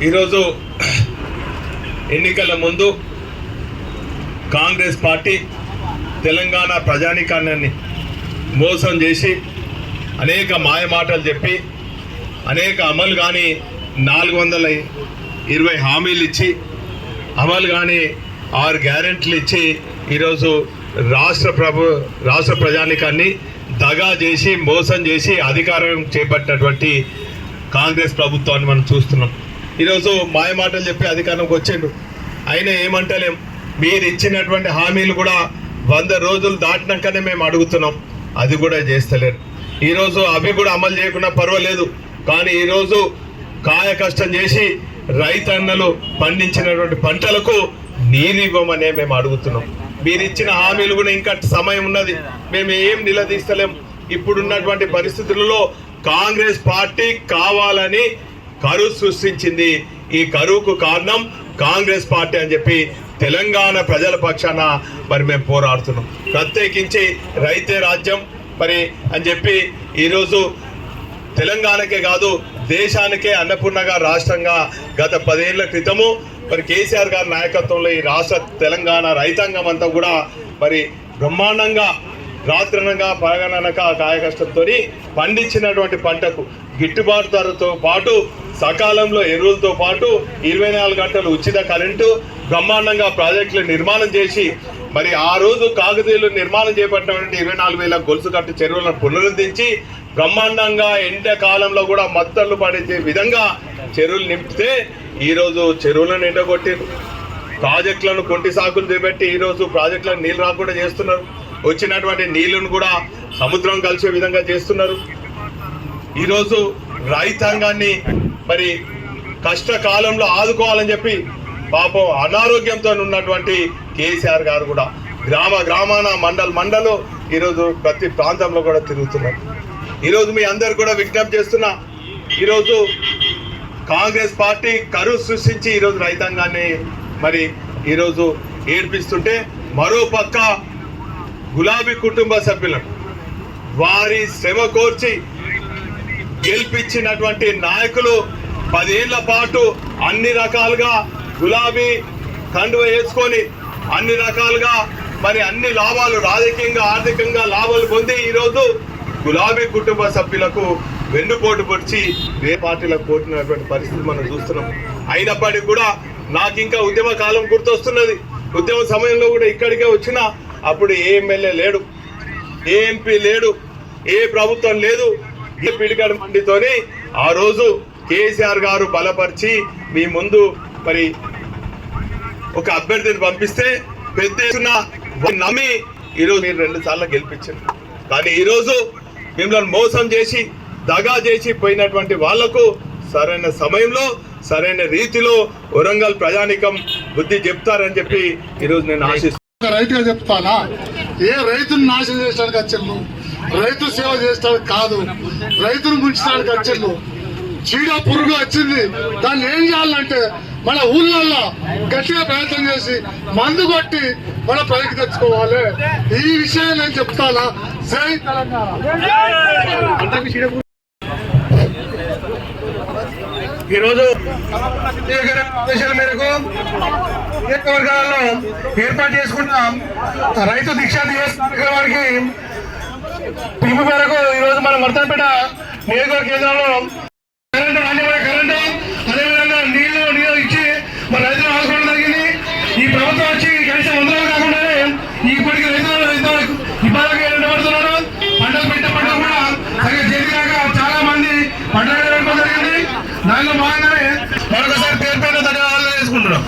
ఈరోజు ఎన్నికల ముందు కాంగ్రెస్ పార్టీ తెలంగాణ ప్రజానీకాన్ని మోసం చేసి అనేక మాయమాటలు చెప్పి అనేక అమలు కానీ 420 హామీలు ఇచ్చి అమలు కానీ 6 గ్యారెంటీలు ఇచ్చి ఈరోజు రాష్ట్ర ప్రజానీకాన్ని దగా చేసి మోసం చేసి అధికారం చేపట్టినటువంటి కాంగ్రెస్ ప్రభుత్వాన్ని మనం చూస్తున్నాం. ఈరోజు మాయమాటలు చెప్పి అధికారంలోకి వచ్చిండ్రు. అయినా ఏమంటలేం, మీరు ఇచ్చినటువంటి హామీలు కూడా 100 రోజులు దాటినాకనే మేము అడుగుతున్నాం, అది కూడా చేస్తలేరు. ఈరోజు అవి కూడా అమలు చేయకుండా పర్వాలేదు, కానీ ఈరోజు కాయ కష్టం చేసి రైతన్నలు పండించినటువంటి పంటలకు నీరు ఇవ్వమనే మేము అడుగుతున్నాం. మీరు ఇచ్చిన హామీలు కూడా ఇంకా సమయం ఉన్నది, మేము ఏం నిలదీస్తలేం. ఇప్పుడున్నటువంటి పరిస్థితులలో కాంగ్రెస్ పార్టీ కావాలని కరువు సృష్టించింది. ఈ కరువుకు కారణం కాంగ్రెస్ పార్టీ అని చెప్పి తెలంగాణ ప్రజల పక్షాన మరి మేము పోరాడుతున్నాం. ప్రత్యేకించి రైతే రాజ్యం మరి అని చెప్పి ఈరోజు తెలంగాణకే కాదు దేశానికే అన్నపూర్ణగా రాష్ట్రంగా గత 10 ఏళ్ల క్రితము మరి కేసీఆర్ గారి నాయకత్వంలో ఈ రాష్ట్ర తెలంగాణ రైతాంగం అంతా కూడా మరి బ్రహ్మాండంగా రాత్రనగా పరగనక కాయకష్టంతో పండించినటువంటి పంటకు గిట్టుబాటు ధరతో పాటు సకాలంలో ఎరువులతో పాటు 24 గంటలు ఉచిత కరెంటు బ్రహ్మాండంగా ప్రాజెక్టులు నిర్మాణం చేసి మరి ఆ రోజు కాకతీయులు నిర్మాణం చేపట్టినటువంటి 24,000 గొలుసు కట్టు చెరువులను పునరుద్ధరించి బ్రహ్మాండంగా ఎండాకాలంలో కూడా మత్తళ్ళు పడే విధంగా చెరువులు నింపితే ఈరోజు చెరువులను ఎండగొట్టిరు, ప్రాజెక్టులను కొంటి సాకులు చేపట్టి ఈరోజు ప్రాజెక్టులను నీళ్ళు రాకుండా చేస్తున్నారు. వచ్చినటువంటి నీళ్లను కూడా సముద్రం కలిసే విధంగా చేస్తున్నారు. ఈరోజు రైతాంగాన్ని మరి కష్టకాలంలో ఆదుకోవాలని చెప్పి పాపం అనారోగ్యంతో ఉన్నటువంటి కేసీఆర్ గారు కూడా గ్రామాన మండలు ఈరోజు ప్రతి ప్రాంతంలో కూడా తిరుగుతున్నారు. ఈరోజు మీ అందరు కూడా విజ్ఞప్తి చేస్తున్నా, ఈరోజు కాంగ్రెస్ పార్టీ కరువు సృష్టించి ఈరోజు రైతాంగాన్ని మరి ఈరోజు ఏడ్పిస్తుంటే, మరో పక్క గులాబీ కుటుంబ సభ్యులను వారి శ్రమ కోర్చి గెలిపించినటువంటి నాయకులు 10 ఏళ్ల పాటు అన్ని రకాలుగా గులాబీ కండువ వేసుకొని అన్ని రకాలుగా మరి అన్ని లాభాలు రాజకీయంగా ఆర్థికంగా లాభాలు పొంది ఈరోజు గులాబీ కుటుంబ సభ్యులకు వెన్నుపోటు పొడిచి ఏ పార్టీలకు పోతున్నటువంటి పరిస్థితి మనం చూస్తున్నాం. అయినప్పటికీ కూడా నాకు ఇంకా ఉద్యమ కాలం గుర్తొస్తున్నది. ఉద్యమ సమయంలో కూడా ఇక్కడికే వచ్చిన అప్పుడు ఏ ఎమ్మెల్యే లేడు, ఏ ఎంపీ లేడు, ఏ ప్రభుత్వం లేదు. ఏ పిడికాడు మండితోని ఆ రోజు కేసీఆర్ గారు బలపరిచి మీ ముందు మరి ఒక అభ్యర్థిని పంపిస్తే పెద్ద ఎత్తున నమ్మి ఈరోజు మీరు 2 సార్లు గెలిపించారు. కానీ ఈరోజు మిమ్మల్ని మోసం చేసి దగా చేసి పోయినటువంటి వాళ్లకు సరైన సమయంలో సరైన రీతిలో వరంగల్ ప్రజానికం బుద్ధి చెప్తారని చెప్పి ఈరోజు నేను ఆశిస్తున్నాను. రైతుగా చెప్తానా, ఏ రైతును నాశనం చేసడానికి వచ్చాను, రైతు సేవ చేసడానికి కాదు, రైతును ముంచడానికి వచ్చాను. చీడ పురుగు వచ్చింది, దాన్ని ఏం చేయాలంటే మన ఊళ్ళల్లో గట్టిగా ప్రయత్నం చేసి మందు కొట్టి మన పైకి తెచ్చుకోవాలి. ఈ విషయం నేను చెప్తానా. జై తెలంగాణ. ఈరోజు ఆదేశాల మేరకు నియోజకవర్గాలలో ఏర్పాటు చేసుకుంటాం రైతు దీక్షా దివస్ కార్యక్రమానికి పిలుపు మేరకు ఈరోజు మన వర్ధనపేట నియోజకవర్గ కేంద్రంలో కరెంటు అదేవిధంగా నీళ్లు ఇచ్చి మన రైతులు ఆదుకోవడం జరిగింది. ఈ ప్రభుత్వం వచ్చి కనీసం 100 రోజులు కాకుండానే ఇప్పటికీ రైతులు ఇబ్బందిగా నిలబడుతున్నారు. పంటలు పెట్టే పంటలు కూడా సరిగ్గా చేతిరాక చాలా మంది పంటలు జరిగింది. దానిలో భాగంగానే మరొకసారి పేరు ధన్యవాదాలు చేసుకుంటున్నాం.